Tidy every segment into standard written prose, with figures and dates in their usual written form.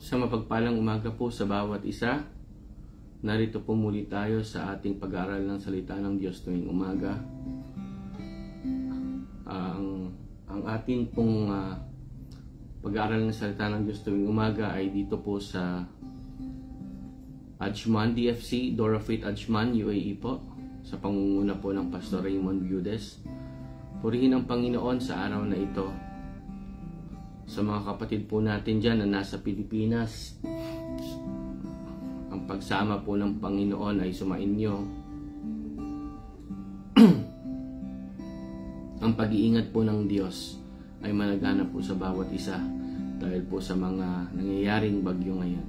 Sa mapagpalang umaga po sa bawat isa. Narito po muli tayo sa ating pag-aaral ng salita ng Diyos tuwing umaga. Ang ating pong pag-aaral ng salita ng Diyos tuwing umaga ay dito po sa Ajman DFC, Dora Faith Ajman, UAE po, sa pangunguna po ng Pastor Raymond Viudes. Purihin ang Panginoon sa araw na ito. Sa mga kapatid po natin dyan na nasa Pilipinas, ang pagsama po ng Panginoon ay sumainyo. Ang pag-iingat po ng Diyos ay managana po sa bawat isa dahil po sa mga nangyayaring bagyo ngayon.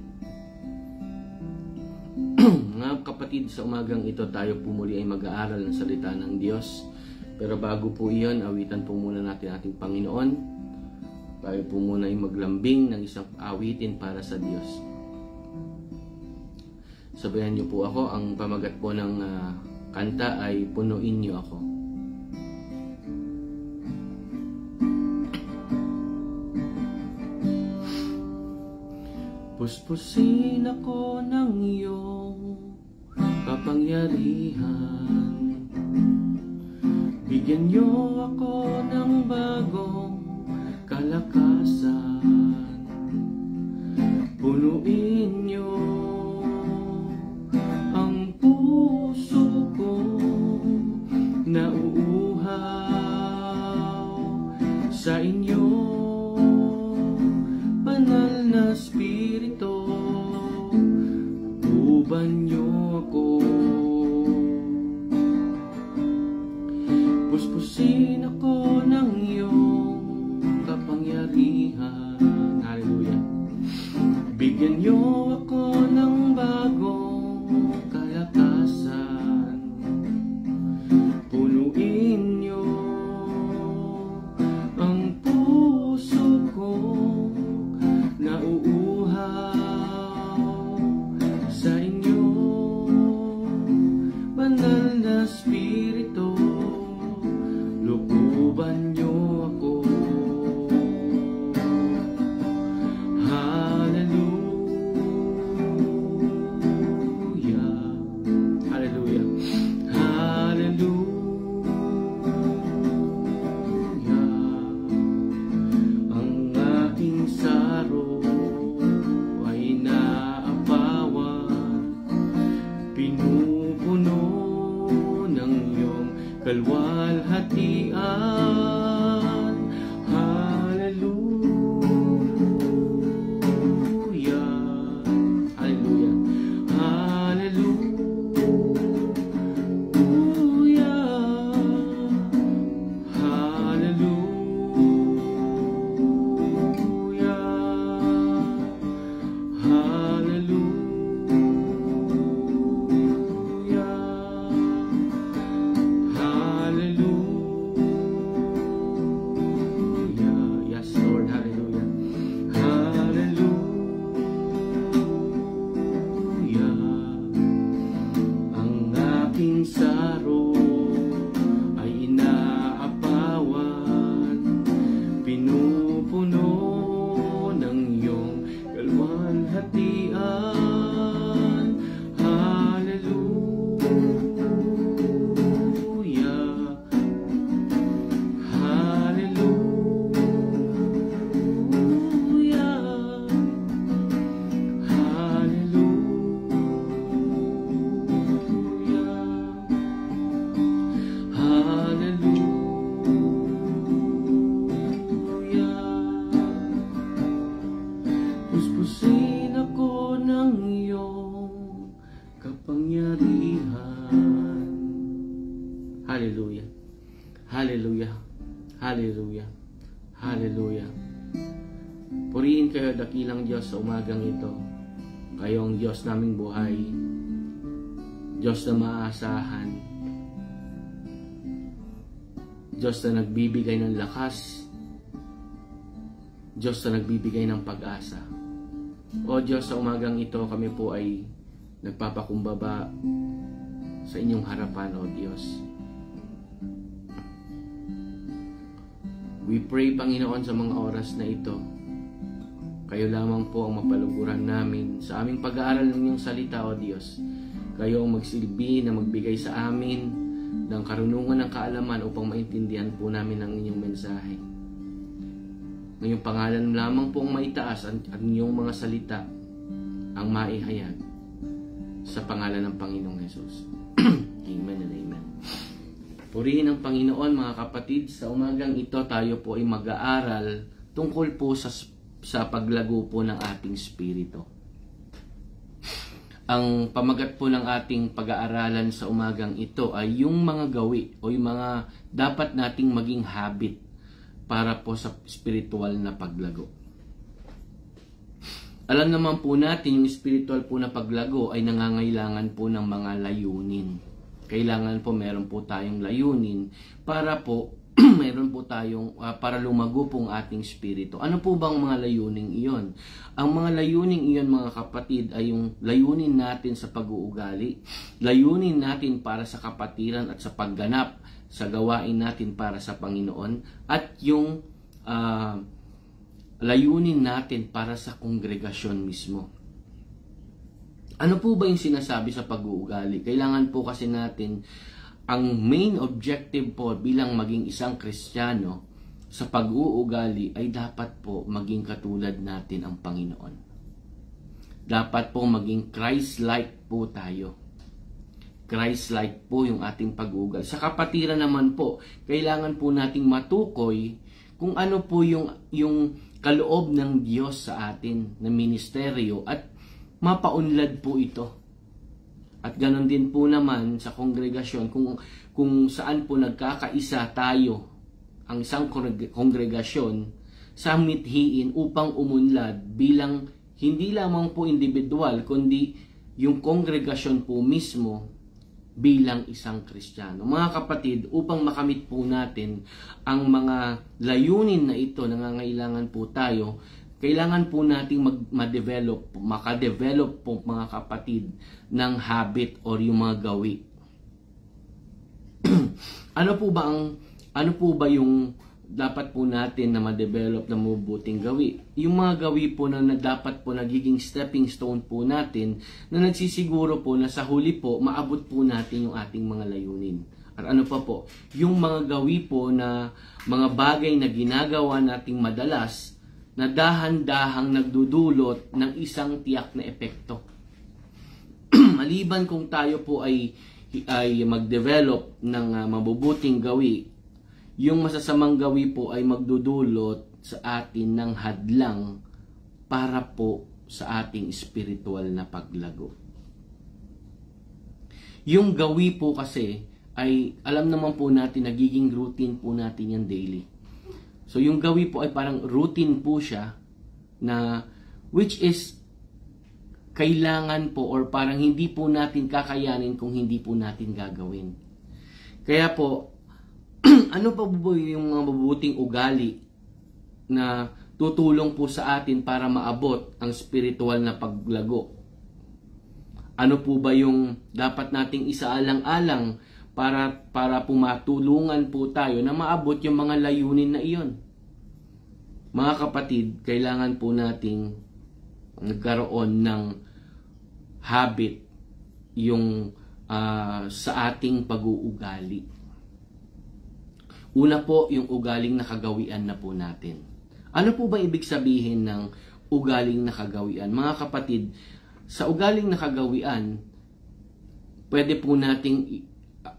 Mga kapatid, sa umagang ito tayo po muli ay mag-aaral ng salita ng Diyos. Pero bago po iyon, awitan po muna natin ating Panginoon. Tayo po muna ay maglambing ng isang awitin para sa Diyos. Sabayan niyo po ako. Ang pamagat po ng kanta ay Punuin Niyo Ako. Puspusin ako ng iyong kapangyarihan. Bigyan niyo ako ng bagong kalakasan. Punuin niyo ang puso ko na uuhaw sa inyo, banal na Espiritu. Tuban niyo ako. Puspusin ako ng iyong kapangyarihan. Hallelujah. Bigyan niyo ako ng bagong kalakasan. Punuin niyo ang puso ko na uuhaw sa inyo, Puspusin ako ng iyong kapangyarihan. Hallelujah. Hallelujah. Hallelujah. Hallelujah. Purihin kayo, dakilang Diyos, sa umagang ito. Kayo ang Diyos naming buhay. Diyos na maaasahan. Diyos na nagbibigay ng lakas. Diyos na nagbibigay ng pag-asa. O Diyos, sa umagang ito, kami po ay nagpapakumbaba sa inyong harapan, O Diyos. We pray, Panginoon, sa mga oras na ito. Kayo lamang po ang mapaluguran namin sa aming pag-aaral ng inyong salita, O Diyos. Kayo ang magsilbi na magbigay sa amin ng karunungan ng kaalaman upang maintindihan po namin ang inyong mensahe. Ngayong pangalan lamang po ang maitaas at inyong mga salita ang maihayag sa pangalan ng Panginoong Jesus. Amen and amen. Purihin ang Panginoon, mga kapatid. Sa umagang ito tayo po ay mag-aaral tungkol po sa paglago po ng ating spirito. Ang pamagat po ng ating pag-aaralan sa umagang ito ay yung mga gawi o yung mga dapat nating maging habit para po sa spiritual na paglago. Alam naman po natin yung spiritual po na paglago ay nangangailangan po ng mga layunin. Kailangan po meron po tayong layunin para po meron po tayong para lumago pong ating spirito. Ano po bang mga layuning iyon? Ang mga layuning iyon, mga kapatid, ay yung layunin natin sa pag-uugali, layunin natin para sa kapatiran at sa pagganap sa gawain natin para sa Panginoon, at yung layunin natin para sa kongregasyon mismo. Ano po ba yung sinasabi sa pag-uugali? Kailangan po kasi natin, ang main objective po bilang maging isang Kristiyano sa pag-uugali ay dapat po maging katulad natin ang Panginoon. Dapat po maging Christ-like po tayo. Christ-like po yung ating pag-uugali. Sa kapatiran naman po, kailangan po nating matukoy kung ano po yung kaloob ng Diyos sa atin na ministeryo at mapaunlad po ito. At ganon din po naman sa kongregasyon, kung saan po nagkakaisa tayo, ang isang kongregasyon, sa mithiin upang umunlad bilang hindi lamang po individual, kundi yung kongregasyon po mismo bilang isang Kristiyano. Mga kapatid, upang makamit po natin ang mga layunin na ito, nangangailangan po tayo, kailangan po nating makadevelop po, mga kapatid, ng habit or yung mga gawi. Ano po ba yung dapat po natin na ma-develop na mabubuting gawi? Yung mga gawi po na dapat po nagiging stepping stone po natin na nagsisiguro po na sa huli po maabot po natin yung ating mga layunin. At ano pa po? Yung mga gawi po na mga bagay na ginagawa nating madalas na dahan-dahang nagdudulot ng isang tiyak na epekto. Maliban kung tayo po ay mag-develop ng mabubuting gawi, yung masasamang gawi po ay magdudulot sa atin ng hadlang para po sa ating spiritual na paglago. Yung gawi po kasi ay alam naman po natin, nagiging routine po natin yan daily. So yung gawi po ay parang routine po siya na which is kailangan po or parang hindi po natin kakayanin kung hindi po natin gagawin. Kaya po, ano pa po yung mga mabubuting ugali na tutulong po sa atin para maabot ang spiritual na paglago? Ano po ba yung dapat nating isaalang-alang para pumatulungan po tayo na maabot yung mga layunin na iyon? Mga kapatid, kailangan po nating nagkaroon ng habit yung sa ating pag-uugali. Una po, yung ugaling nakagawian na po natin. Ano po ba ibig sabihin ng ugaling nakagawian? Mga kapatid, sa ugaling nakagawian, pwede po nating,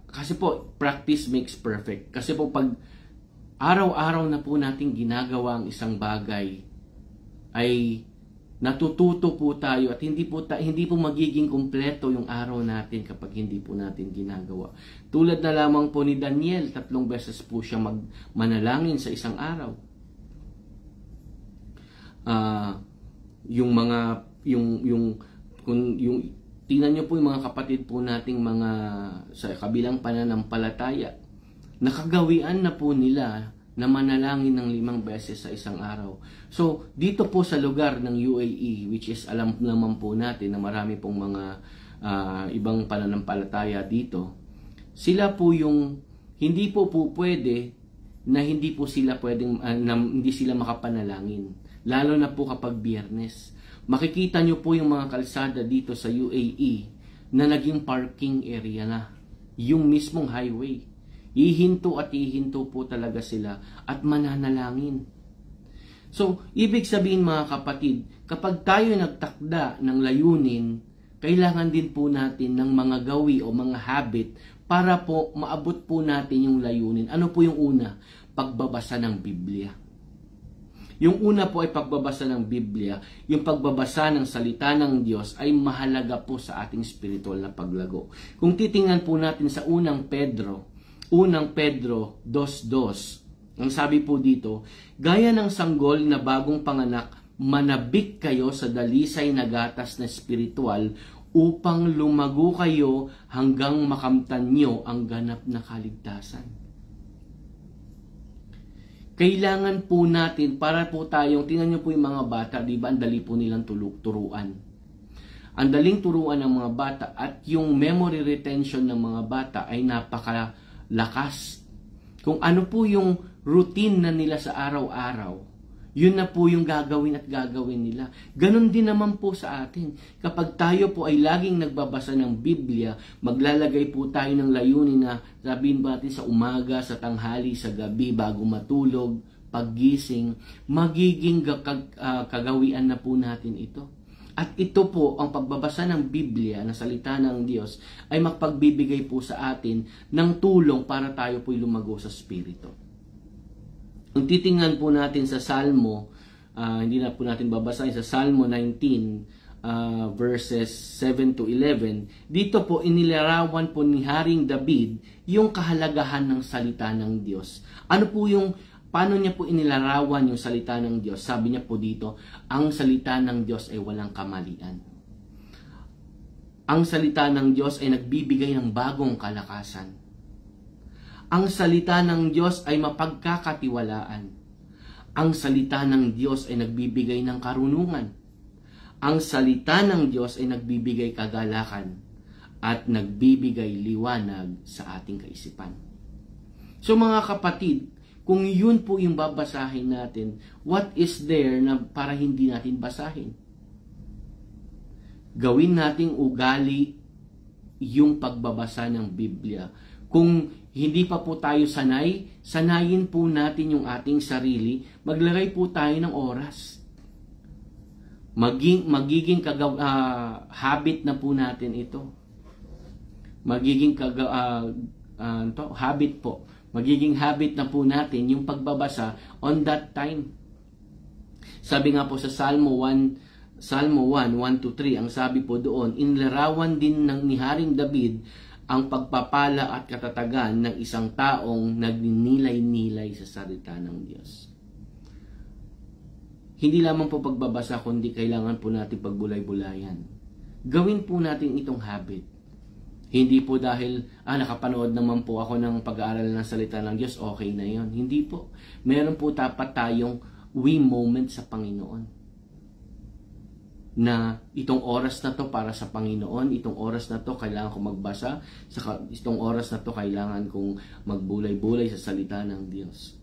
kasi po, practice makes perfect. Kasi po pag araw-araw na po nating ginagawa ang isang bagay, ay Natututo po tayo at hindi po magiging kumpleto yung araw natin kapag hindi po natin ginagawa. Tulad na lamang po ni Daniel, 3 beses po siya manalangin sa isang araw. Tingnan niyo po yung mga kapatid po nating mga sa kabilang pananampalataya. Nakagawian na po nila na manalangin ng 5 beses sa isang araw. So, dito po sa lugar ng UAE, which is alam naman po natin na marami pong mga ibang pananampalataya dito, sila po yung hindi po pwede na hindi po sila pwedeng hindi sila makapanalangin. Lalo na po kapag Biyernes. Makikita nyo po yung mga kalsada dito sa UAE na naging parking area na. Yung mismong highway. Hihinto at hihinto po talaga sila at mananalangin. So, ibig sabihin mga kapatid, kapag tayo nagtakda ng layunin, kailangan din po natin ng mga gawi o mga habit para po maabot po natin yung layunin. Ano po yung una? Pagbabasa ng Biblia. Yung una po ay pagbabasa ng Biblia. Yung pagbabasa ng salita ng Diyos ay mahalaga po sa ating spiritual na paglago. Kung titingnan po natin sa unang Pedro 2:2, ang sabi po dito, gaya ng sanggol na bagong panganak, manabik kayo sa dalisay na gatas na spiritual upang lumago kayo hanggang makamtan nyo ang ganap na kaligtasan. Kailangan po natin, para po tayong, tingnan nyo po yung mga bata, di ba, ang dali po nilang turuan. Ang daling turuan ng mga bata at yung memory retention ng mga bata ay napakalakas. Kung ano po yung routine na nila sa araw-araw, yun na po yung gagawin at gagawin nila. Ganon din naman po sa atin. Kapag tayo po ay laging nagbabasa ng Biblia, maglalagay po tayo ng layunin na sabihin ba natin sa umaga, sa tanghali, sa gabi, bago matulog, paggising, magiging kagawian na po natin ito. At ito po, ang pagbabasa ng Biblia, na salita ng Diyos, ay magpagbibigay po sa atin ng tulong para tayo po'y lumago sa Espiritu. Kung titingnan po natin sa Salmo, hindi na po natin babasahin, sa Salmo 19, verses 7 to 11, dito po inilarawan po ni Haring David yung kahalagahan ng salita ng Diyos. Paano niya po inilarawan yung salita ng Diyos? Sabi niya po dito, ang salita ng Diyos ay walang kamalian. Ang salita ng Diyos ay nagbibigay ng bagong kalakasan. Ang salita ng Diyos ay mapagkakatiwalaan. Ang salita ng Diyos ay nagbibigay ng karunungan. Ang salita ng Diyos ay nagbibigay kagalakan at nagbibigay liwanag sa ating kaisipan. So mga kapatid, kung yun po yung babasahin natin, what is there na para hindi natin basahin? Gawin nating ugali yung pagbabasa ng Biblia. Kung hindi pa po tayo sanayin po natin yung ating sarili, maglagay po tayo ng oras. Magiging habit na po natin ito. Habit po. Magiging habit na po natin yung pagbabasa on that time. Sabi nga po sa Salmo 1:1-3, ang sabi po doon, inilarawan din ni Haring David ang pagpapala at katatagan ng isang taong nagninilay-nilay sa salita ng Diyos. Hindi lamang po pagbabasa, kundi kailangan po natin pagbulay-bulayan. Gawin po natin itong habit. Hindi po dahil, nakapanood naman po ako ng pag-aaral ng salita ng Diyos, okay na yon. Hindi po. Meron po dapat tayong moment sa Panginoon. Na itong oras na to para sa Panginoon, itong oras na to kailangan kong magbasa, itong oras na to kailangan kong magbulay-bulay sa salita ng Diyos.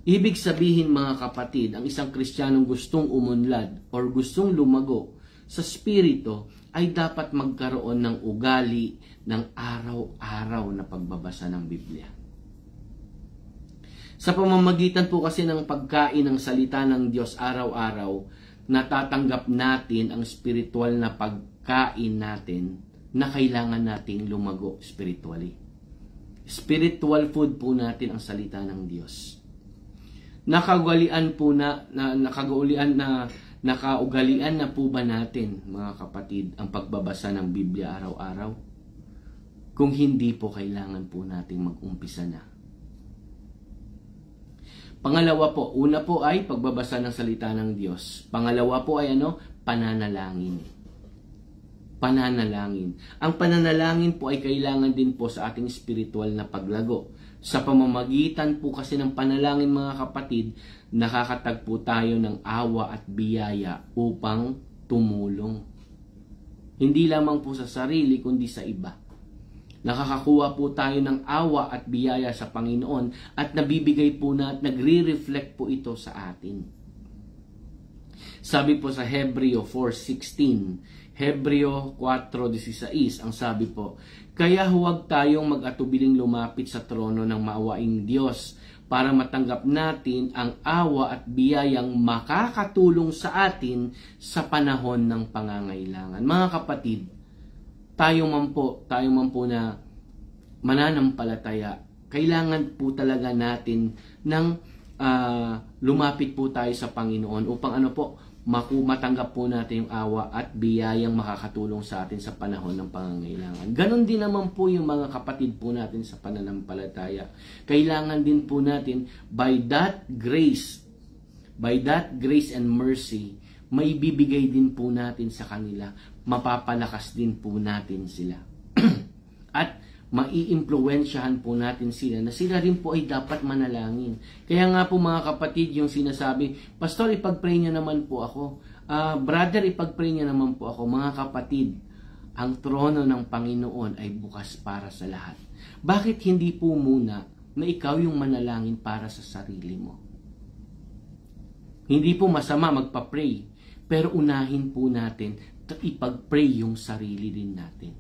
Ibig sabihin mga kapatid, ang isang Kristiyanong gustong umunlad or gustong lumago sa Espiritu ay dapat magkaroon ng ugali ng araw-araw na pagbabasa ng Biblia. Sa pamamagitan po kasi ng pagkain ng salita ng Diyos araw-araw, natatanggap natin ang spiritual na pagkain natin na kailangan nating lumago spiritually. Spiritual food po natin ang salita ng Diyos. Nakagaulian Nakaugalian na po ba natin, mga kapatid, ang pagbabasa ng Biblia araw-araw? Kung hindi po, kailangan po nating mag-umpisa na. Pangalawa po, una po ay pagbabasa ng salita ng Diyos. Pangalawa po ay pananalangin. Pananalangin. Ang pananalangin po ay kailangan din po sa ating spiritual na paglago. Sa pamamagitan po kasi ng panalangin, mga kapatid, nakakatagpo tayo ng awa at biyaya upang tumulong. Hindi lamang po sa sarili, kundi sa iba. Nakakakuha po tayo ng awa at biyaya sa Panginoon at nabibigay po na at nagre-reflect po ito sa atin. Sabi po sa Hebreo 4:16, Hebreo 4:16, ang sabi po, kaya huwag tayong mag-atubiling lumapit sa trono ng maawaing Diyos para matanggap natin ang awa at biyayang makakatulong sa atin sa panahon ng pangangailangan. Mga kapatid, tayo man po na mananampalataya, kailangan po talaga natin ng lumapit po tayo sa Panginoon upang matanggap po natin yung awa at biyayang makakatulong sa atin sa panahon ng pangangailangan. Ganon din naman po yung mga kapatid po natin sa pananampalataya. Kailangan din po natin, by that grace and mercy, may bibigay din po natin sa kanila. Mapapalakas din po natin sila. At maiimpluwensyahan po natin sila na sila rin po ay dapat manalangin. Kaya nga po, mga kapatid, yung sinasabi, Pastor, ipag-pray niyo naman po ako. Brother, ipag-pray niyo naman po ako. Mga kapatid, ang trono ng Panginoon ay bukas para sa lahat. Bakit hindi po muna na ikaw yung manalangin para sa sarili mo? Hindi po masama magpa-pray, pero unahin po natin ipag-pray yung sarili din natin.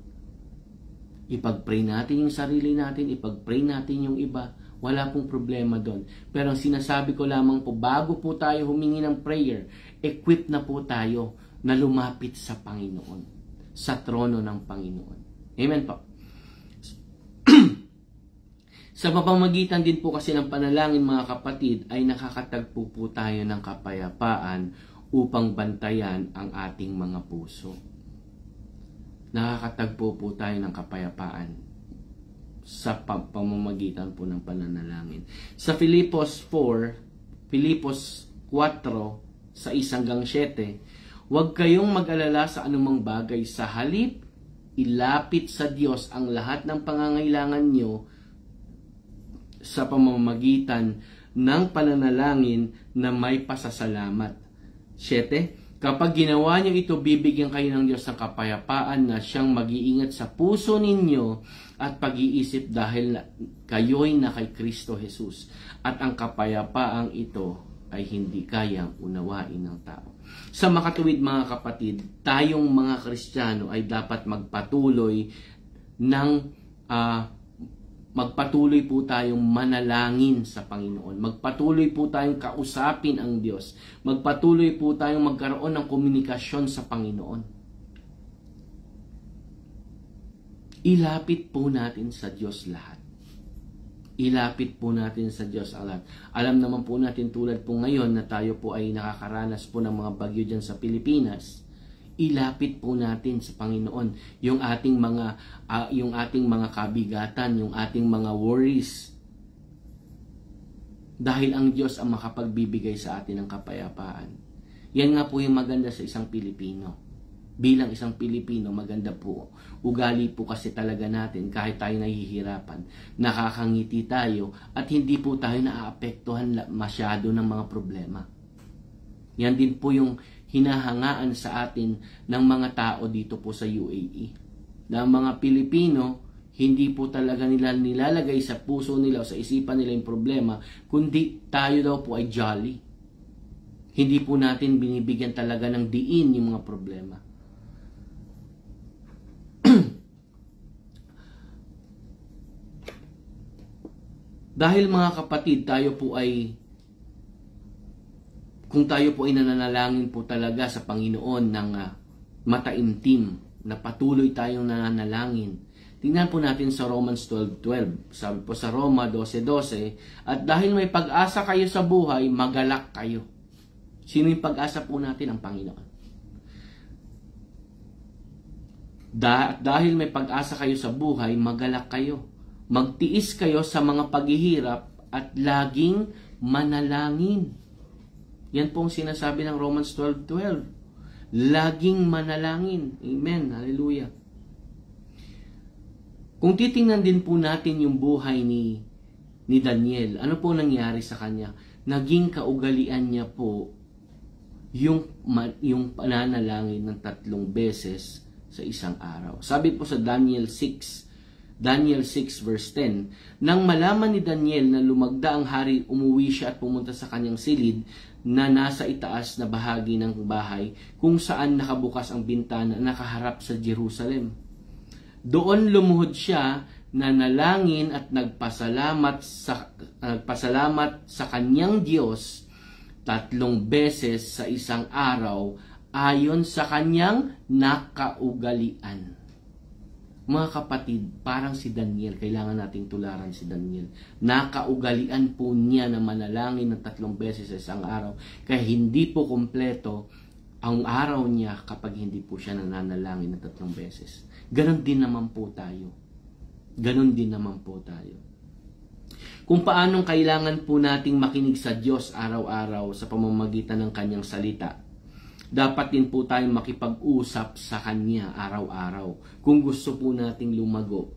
Ipag-pray natin yung sarili natin, ipag-pray natin yung iba, wala pong problema doon. Pero ang sinasabi ko lamang po, bago po tayo humingi ng prayer, equip na po tayo na lumapit sa Panginoon, sa trono ng Panginoon. Amen po. Sa pamamagitan din po kasi ng panalangin, mga kapatid, ay nakakatagpo po tayo ng kapayapaan upang bantayan ang ating mga puso. Nakakatagpo po tayo ng kapayapaan sa pamamagitan po ng pananalangin. Sa Filipos 4, sa 1-7, huwag kayong mag-alala sa anumang bagay. Sa halip, ilapit sa Diyos ang lahat ng pangangailangan nyo sa pamamagitan ng pananalangin na may pasasalamat. 7. Kapag ginawa niyo ito, bibigyan kayo ng Diyos ng kapayapaan na siyang mag-iingat sa puso ninyo at pag-iisip dahil kayo'y na kay Kristo Jesus. At ang kapayapaang ito ay hindi kayang unawain ng tao. Sa makatuwid, mga kapatid, tayong mga Kristiyano ay dapat magpatuloy po tayong manalangin sa Panginoon. Magpatuloy po tayong kausapin ang Diyos. Magpatuloy po tayong magkaroon ng komunikasyon sa Panginoon. Ilapit po natin sa Diyos lahat. Ilapit po natin sa Diyos ang lahat. Alam naman po natin, tulad po ngayon na tayo po ay nakakaranas po ng mga bagyo dyan sa Pilipinas, ilapit po natin sa Panginoon yung ating mga kabigatan, yung ating mga worries. Dahil ang Diyos ang makapagbibigay sa atin ng kapayapaan. Yan nga po yung maganda sa isang Pilipino. Bilang isang Pilipino, maganda po. Ugali po kasi talaga natin kahit tayo nahihirapan. Nakakangiti tayo at hindi po tayo naaapektuhan masyado ng mga problema. Yan din po yung hinahangaan sa atin ng mga tao dito po sa UAE. Na mga Pilipino, hindi po talaga nila nilalagay sa puso nila o sa isipan nila yung problema, kundi tayo daw po ay jolly. Hindi po natin binibigyan talaga ng diin yung mga problema. Dahil, mga kapatid, kung tayo po ay nananalangin po talaga sa Panginoon ng mataimtim, na patuloy tayong nananalangin. Tingnan po natin sa Romans 12:12. Sabi po sa Roma 12:12, at dahil may pag-asa kayo sa buhay, magalak kayo. Sino yung pag-asa po natin? Ang Panginoon. Dahil may pag-asa kayo sa buhay, magalak kayo. Magtiis kayo sa mga paghihirap at laging manalangin. Yan po ang sinasabi ng Romans 12:12. Laging manalangin. Amen. Hallelujah. Kung titingnan din po natin yung buhay ni Daniel, ano po nangyari sa kanya? Naging kaugalian niya po yung pananalangin ng 3 beses sa isang araw. Sabi po sa Daniel 6 verse 10, nang malaman ni Daniel na lumagda ang hari, umuwi siya at pumunta sa kanyang silid na nasa itaas na bahagi ng bahay kung saan nakabukas ang bintana nakaharap sa Jerusalem. Doon lumuhod siya, nanalangin at nagpasalamat sa kanyang Diyos 3 beses sa isang araw ayon sa kanyang nakaugalian. Mga kapatid, parang si Daniel, kailangan nating tularan si Daniel. Nakaugalian po niya na manalangin ng 3 beses sa isang araw, kaya hindi po kompleto ang araw niya kapag hindi po siya nananalangin ng 3 beses. Ganon din naman po tayo. Ganon din naman po tayo. Kung paanong kailangan po nating makinig sa Diyos araw-araw sa pamamagitan ng Kanyang salita, dapat din po tayong makipag-usap sa Kanya araw-araw. Kung gusto po nating lumago,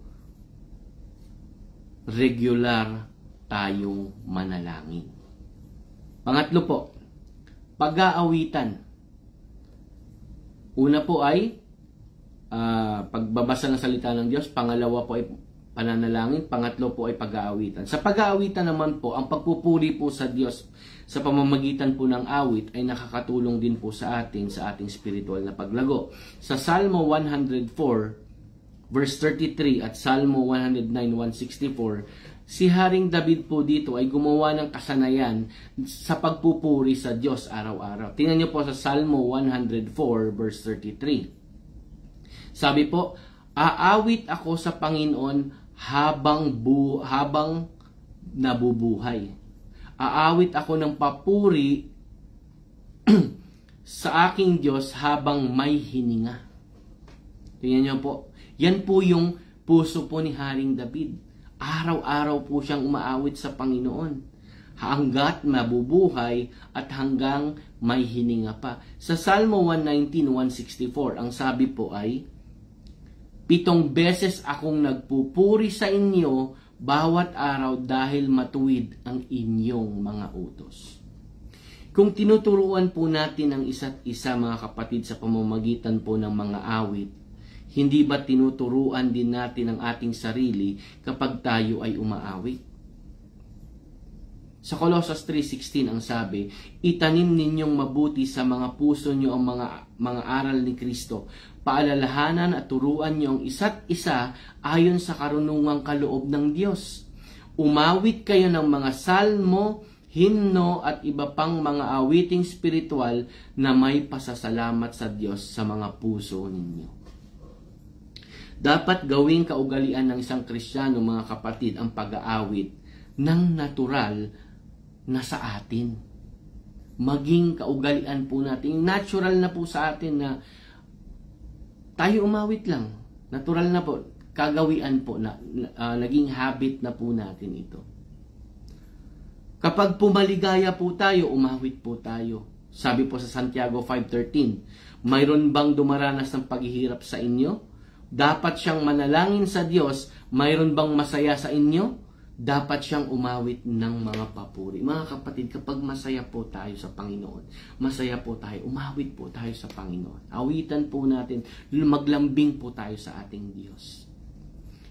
regular tayong manalangin. Pangatlo po, pag-aawitan. Una po ay pagbabasa ng salita ng Diyos. Pangalawa po ay pananalangin. Pangatlo po ay pag-aawitan. Sa pag-aawitan naman po, ang pagpupuri po sa Diyos sa pamamagitan po ng awit ay nakakatulong din po sa ating spiritual na paglago. Sa Salmo 104 verse 33 at Salmo 109, 164, si Haring David po dito ay gumawa ng kasanayan sa pagpupuri sa Diyos araw-araw. Tingnan niyo po sa Salmo 104 verse 33. Sabi po, aawit ako sa Panginoon habang nabubuhay. Aawit ako ng papuri sa aking Diyos habang may hininga. Tingnan niyo po. Yan po yung puso po ni Haring David. Araw-araw po siyang umaawit sa Panginoon. Hanggat mabubuhay at hanggang may hininga pa. Sa Salmo 119, 164, ang sabi po ay, 7 beses akong nagpupuri sa inyo bawat araw dahil matuwid ang inyong mga utos. Kung tinuturuan po natin ang isa't isa, mga kapatid, sa pamamagitan po ng mga awit, hindi ba tinuturuan din natin ang ating sarili kapag tayo ay umaawit? Sa Colossus 3:16 ang sabi, itanim ninyong mabuti sa mga puso nyo ang mga aral ni Kristo. Paalalahanan at turuan nyo ang isa't isa ayon sa karunungang kaloob ng Diyos. Umawit kayo ng mga salmo, himno at iba pang mga awiting spiritual na may pasasalamat sa Diyos sa mga puso ninyo. Dapat gawing kaugalian ng isang Kristiyano, mga kapatid, ang pag-aawit ng natural na sa atin. Maging kaugalian po natin. Natural na po sa atin na tayo umawit lang. Natural na po. Kagawian po. Naging habit na po natin ito. Kapag pumaligaya po tayo, umawit po tayo. Sabi po sa Santiago 5:13, mayroon bang dumaranas ng paghihirap sa inyo? Dapat siyang manalangin sa Diyos. Mayroon bang masaya sa inyo? Dapat siyang umawit ng mga papuri. Mga kapatid, kapag masaya po tayo sa Panginoon, masaya po tayo, umawit po tayo sa Panginoon. Awitan po natin, maglambing po tayo sa ating Diyos.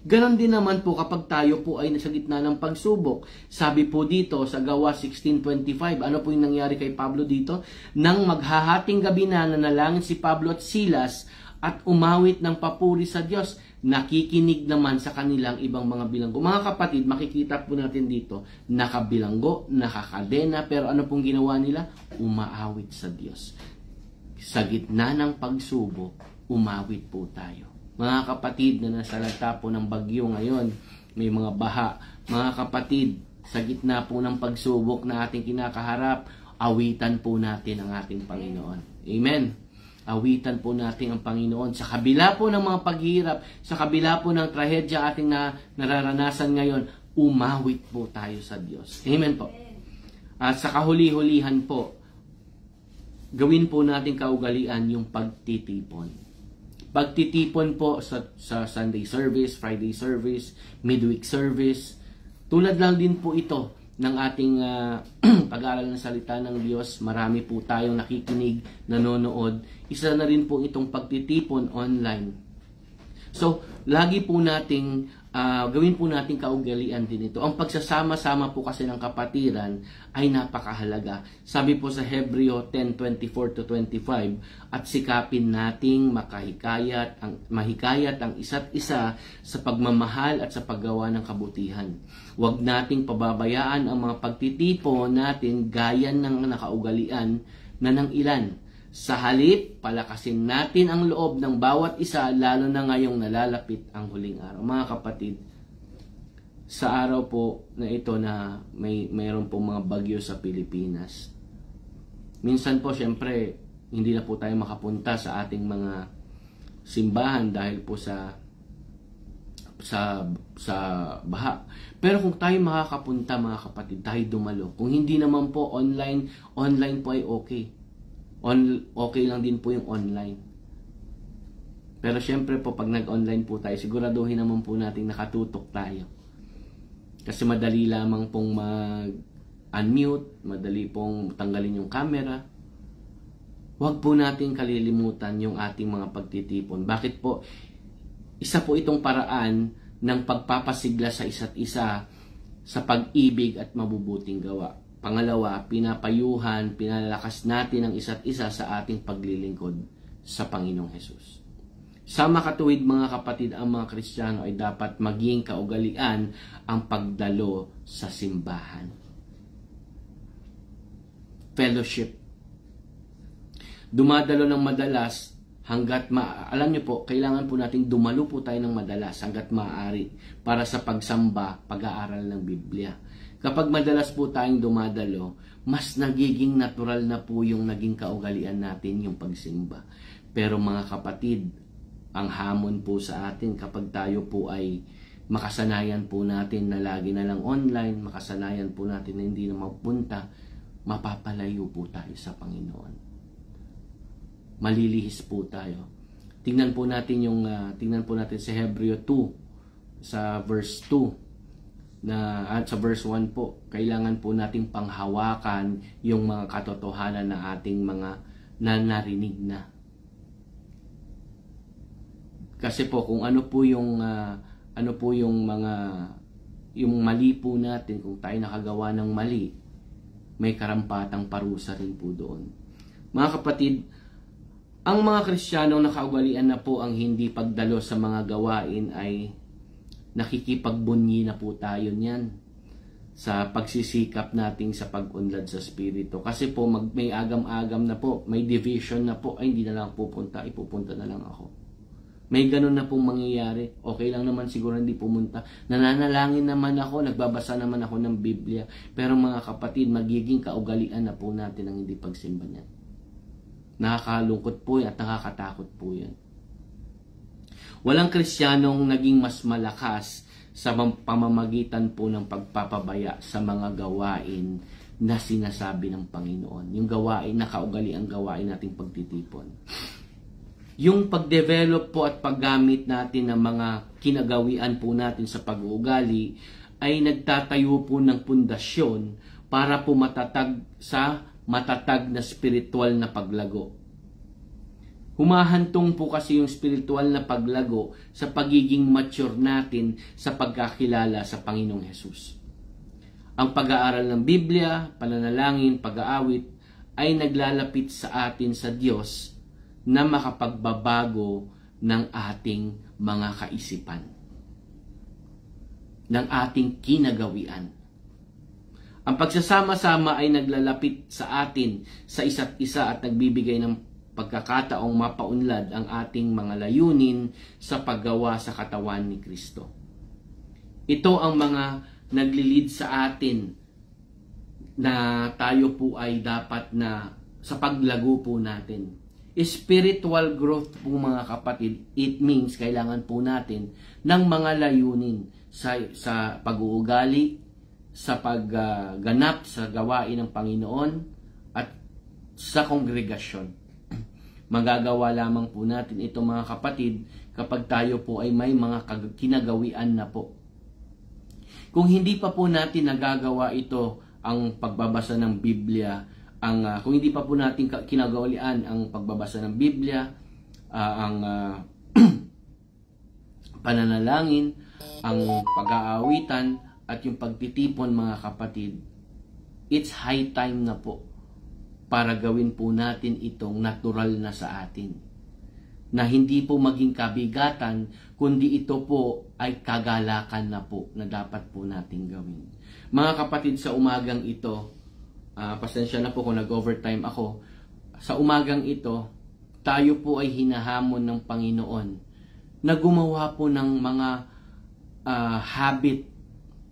Ganon din naman po kapag tayo po ay nasa gitna ng pagsubok. Sabi po dito sa Gawa 16:25, ano po yung nangyari kay Pablo dito? Nang maghahating gabi na, nanalangin si Pablo at Silas at umawit ng papuri sa Diyos, nakikinig naman sa kanilang ibang mga bilanggo. Mga kapatid, makikita po natin dito, nakabilanggo, nakakadena, pero ano pong ginawa nila? Umaawit sa Diyos. Sa gitna ng pagsubok, umawit po tayo. Mga kapatid na nasa lagta po ng bagyo ngayon, may mga baha. Mga kapatid, sa gitna po ng pagsubok na ating kinakaharap, awitan po natin ang ating Panginoon. Amen. Awitan po natin ang Panginoon. Sa kabila po ng mga paghihirap, sa kabila po ng trahedya ating nararanasan ngayon, umawit po tayo sa Diyos. Amen po. At sa kahuli-hulihan po, gawin po natin kaugalian yung pagtitipon. Pagtitipon po sa Sunday service, Friday service, midweek service. Tulad lang din po ito ng ating pag-aaral ng salita ng Diyos. Marami po tayong nakikinig, nanonood. Isa na rin po itong pagtitipon online. So, lagi po nating gawin po natin kaugalian din ito. Ang pagsasama-sama po kasi ng kapatiran ay napakahalaga. Sabi po sa Hebreo 10:24-25, at sikapin nating mahikayat ang isa't isa sa pagmamahal at sa paggawa ng kabutihan. Huwag nating pababayaan ang mga pagtitipon natin gaya ng nakaugalian na ng ilan. Sa halip, palakasin natin ang loob ng bawat isa, lalo na ngayong nalalapit ang huling araw. Mga kapatid, sa araw po na ito na mayroon po mga bagyo sa Pilipinas, minsan po syempre hindi na po tayo makapunta sa ating mga simbahan dahil po sa baha. Pero kung tayo makakapunta, mga kapatid, tayo dumalo. Kung hindi naman po online po ay okay. Okay lang din po yung online. Pero syempre po, pag nag-online po tayo, siguraduhin naman po natin nakatutok tayo. Kasi madali lamang pong mag-unmute, madali pong tanggalin yung camera. Huwag po natin kalilimutan yung ating mga pagtitipon. Bakit po? Isa po itong paraan ng pagpapasigla sa isa't isa sa pag-ibig at mabubuting gawa. Pangalawa, pinapayuhan, pinalakas natin ang isa't isa sa ating paglilingkod sa Panginoong Hesus. Sa makatuwid, mga kapatid, ang mga Kristiyano ay dapat maging kaugalian ang pagdalo sa simbahan. Fellowship. Dumadalo ng madalas hanggat alam niyo po, kailangan po nating dumalo po tayo ng madalas hanggat maaari para sa pagsamba, pag-aaral ng Biblia. Kapag madalas po tayong dumadalo, mas nagiging natural na po yung naging kaugalian natin yung pagsimba. Pero mga kapatid, ang hamon po sa atin kapag tayo po ay makasanayan po natin na lagi na lang online, makasanayan po natin na hindi na mapunta, mapapalayo po tayo sa Panginoon. Malilihis po tayo. Tingnan po natin sa Hebreo 2 sa verse 2. At sa verse 1 po, kailangan po nating panghawakan yung mga katotohanan na ating mga narinig na. Kasi po kung ano po yung mali po natin, kung tayo nakagawa ng mali, may karampatang parusa rin po doon. Mga kapatid, ang mga Kristiyanong nakaugalian na po ang hindi pagdalo sa mga gawain ay nakikipagbunyi na po tayo niyan sa pagsisikap nating sa pag-unlad sa Espiritu. Kasi po may agam-agam na po, may division na po, ay hindi na lang pupunta, ipupunta na lang ako. May ganun na pong mangyayari. Okay lang naman siguro hindi pumunta. Nananalangin naman ako, nagbabasa naman ako ng Biblia. Pero mga kapatid, magiging kaugalian na po natin ang hindi pagsimba niyan. Nakakalungkot po yan at nakakatakot po yan. Walang Kristiyanong naging mas malakas sa pamamagitan po ng pagpapabaya sa mga gawain na sinasabi ng Panginoon. Yung gawain, nakaugalian ang gawain nating pagtitipon. Yung pag-develop po at paggamit natin ng mga kinagawian po natin sa pag-uugali ay nagtatayo po ng pundasyon para po matatag na spiritual na paglago. Humahantong po kasi yung spiritual na paglago sa pagiging mature natin sa pagkakilala sa Panginoong Hesus. Ang pag-aaral ng Biblia, pananalangin, pag-aawit ay naglalapit sa atin sa Diyos na makapagbabago ng ating mga kaisipan, ng ating kinagawian. Ang pagsasama-sama ay naglalapit sa atin sa isa't isa at nagbibigay ng pagkakataong mapaunlad ang ating mga layunin sa paggawa sa katawan ni Kristo. Ito ang mga naglilid sa atin na tayo po ay dapat na sa paglago po natin. Spiritual growth po mga kapatid, it means kailangan po natin ng mga layunin sa pag-uugali, sa pagganap sa gawain ng Panginoon at sa kongregasyon. Magagawa lamang po natin ito mga kapatid kapag tayo po ay may mga kinagawian na po. Kung hindi pa po natin nagagawa ito, ang pagbabasa ng Biblia, kung hindi pa po natin kinagawian ang pagbabasa ng Biblia, ang pananalangin, ang pag-aawitan, at yung pagtitipon mga kapatid, it's high time na po para gawin po natin itong natural na sa atin. Na hindi po maging kabigatan, kundi ito po ay kagalakan na po na dapat po natin gawin. Mga kapatid, sa umagang ito, pasensya na po kung nag-overtime ako, sa umagang ito, tayo po ay hinahamon ng Panginoon na gumawa po ng mga habit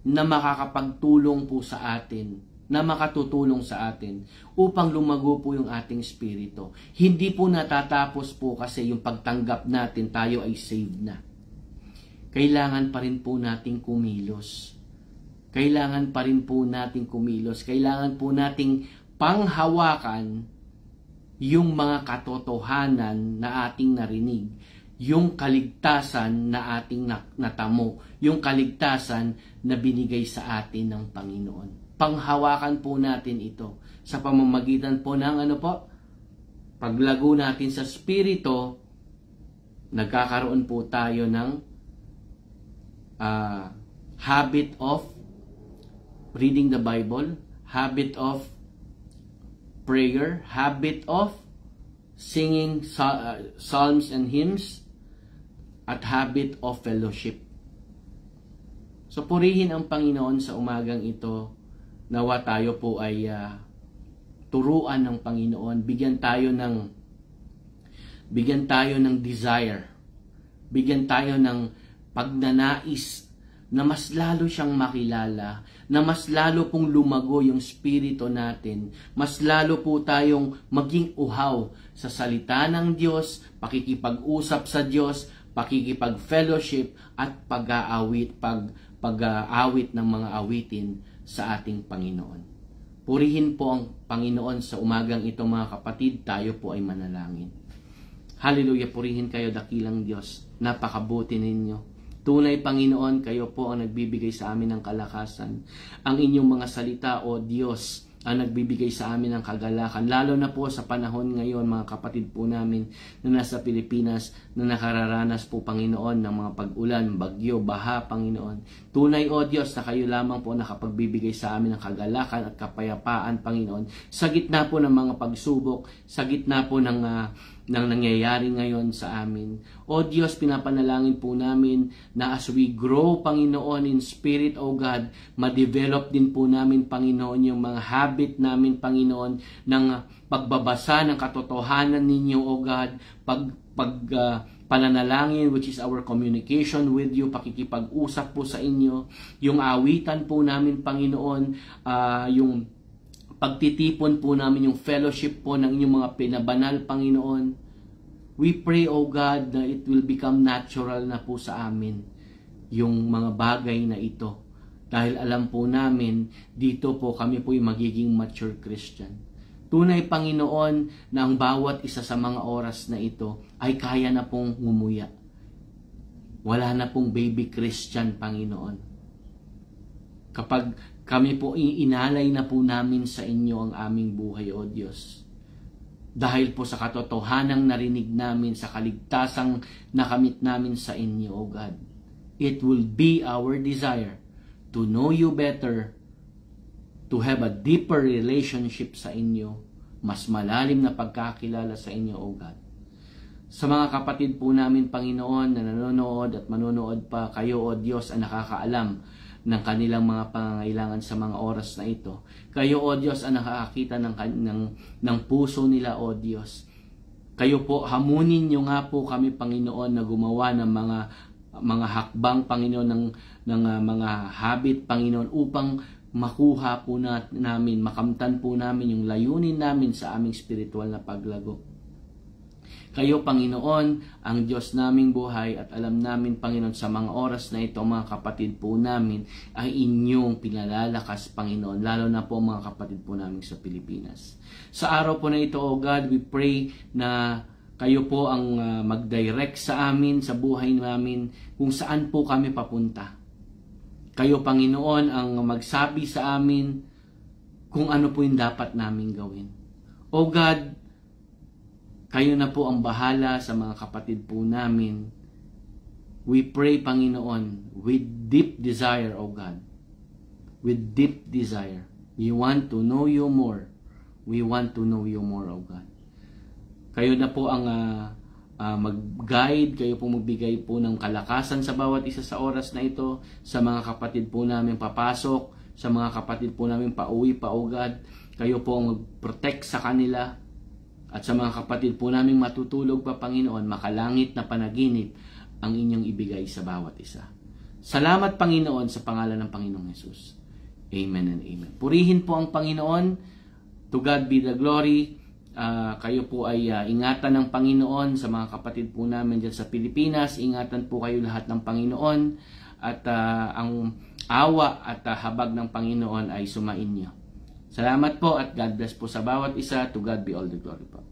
na makakapagtulong po sa atin, na makatutulong sa atin upang lumago po yung ating spirito. Hindi po natatapos po kasi yung pagtanggap natin tayo ay saved na. Kailangan pa rin po nating kumilos. Kailangan pa rin po nating kumilos. Kailangan po nating panghawakan yung mga katotohanan na ating narinig, yung kaligtasan na ating natamo, yung kaligtasan na binigay sa atin ng Panginoon. Panghawakan po natin ito sa pamamagitan po ng paglago natin sa spirito, nagkakaroon po tayo ng habit of reading the Bible, habit of prayer, habit of singing psalms and hymns, at habit of fellowship. So purihin ang Panginoon sa umagang ito. Nawa tayo po ay turuan ng Panginoon, bigyan tayo ng desire, bigyan tayo ng pagnanais na mas lalo siyang makilala, na mas lalo pong lumago yung spirito natin, mas lalo po tayong maging uhaw sa salita ng Diyos, pakikipag-usap sa Diyos, pakikipag-fellowship at pag-aawit ng mga awitin sa ating Panginoon. Purihin po ang Panginoon sa umagang ito mga kapatid, tayo po ay manalangin. Hallelujah, purihin kayo dakilang Diyos, napakabuti ninyo. Tunay Panginoon, kayo po ang nagbibigay sa amin ng kalakasan. Ang inyong mga salita, O Diyos, ang nagbibigay sa amin ng kagalakan. Lalo na po sa panahon ngayon, mga kapatid po namin na nasa Pilipinas, na nakararanas po, Panginoon, ng mga pag-ulan, bagyo, baha, Panginoon. Tunay, O Diyos, na kayo lamang po nakapagbibigay sa amin ng kagalakan at kapayapaan, Panginoon. Sa gitna po ng mga pagsubok, sa gitna po ng nangyayari ngayon sa amin. O Diyos, pinapanalangin po namin na as we grow, Panginoon, in spirit, O God, ma-develop din po namin, Panginoon, yung mga habit namin, Panginoon, ng pagbabasa ng katotohanan ninyo, O God, pananalangin, which is our communication with you, pakikipag-usap po sa inyo, yung awitan po namin, Panginoon, yung pagtitipon po namin, yung fellowship po ng inyong mga pinabanal, Panginoon. We pray, O God, na it will become natural na po sa amin yung mga bagay na ito. Dahil alam po namin, dito po kami po yung magiging mature Christian. Tunay, Panginoon, na ang bawat isa sa mga oras na ito ay kaya na pong ngumuya. Wala na pong baby Christian, Panginoon. Kapag kami po inalay na po namin sa inyo ang aming buhay, O Diyos. Dahil po sa katotohanang narinig namin, sa kaligtasang nakamit namin sa inyo, O God. It will be our desire to know you better, to have a deeper relationship sa inyo, mas malalim na pagkakilala sa inyo, O God. Sa mga kapatid po namin, Panginoon, na nanonood at manonood pa, kayo, O Diyos, ang nakakaalam ng kanilang mga pangangailangan sa mga oras na ito. Kayo, O Diyos, ang nakakakita ng puso nila, O Diyos. Kayo po, hamunin nyo nga po kami, Panginoon, na gumawa ng mga hakbang, Panginoon, ng mga habit, Panginoon, upang makuha po namin, makamtan po namin yung layunin namin sa aming spiritual na paglago. Kayo, Panginoon, ang Diyos naming buhay, at alam namin, Panginoon, sa mga oras na ito, mga kapatid po namin ay inyong pinalalakas, Panginoon, lalo na po mga kapatid po namin sa Pilipinas. Sa araw po na ito, O God, we pray na kayo po ang mag-direct sa amin, sa buhay namin, kung saan po kami papunta. Kayo, Panginoon, ang magsabi sa amin kung ano po yung dapat namin gawin. O God, kayo na po ang bahala sa mga kapatid po namin. We pray, Panginoon, with deep desire, O God. With deep desire. We want to know you more. We want to know you more, O God. Kayo na po ang mag-guide, kayo po magbigay po ng kalakasan sa bawat isa sa oras na ito, sa mga kapatid po namin papasok, sa mga kapatid po namin pauwi pa, O God. Kayo po ang mag-protect sa kanila. At sa mga kapatid po namin matutulog pa, Panginoon, makalangit na panaginip ang inyong ibigay sa bawat isa. Salamat, Panginoon, sa pangalan ng Panginoong Jesus. Amen and amen. Purihin po ang Panginoon. To God be the glory. Kayo po ay ingatan ng Panginoon sa mga kapatid po namin dyan sa Pilipinas. Ingatan po kayo lahat ng Panginoon. At ang awa at habag ng Panginoon ay sumainyo. Salamat po at God bless po sa bawat isa. To God be all the glory po.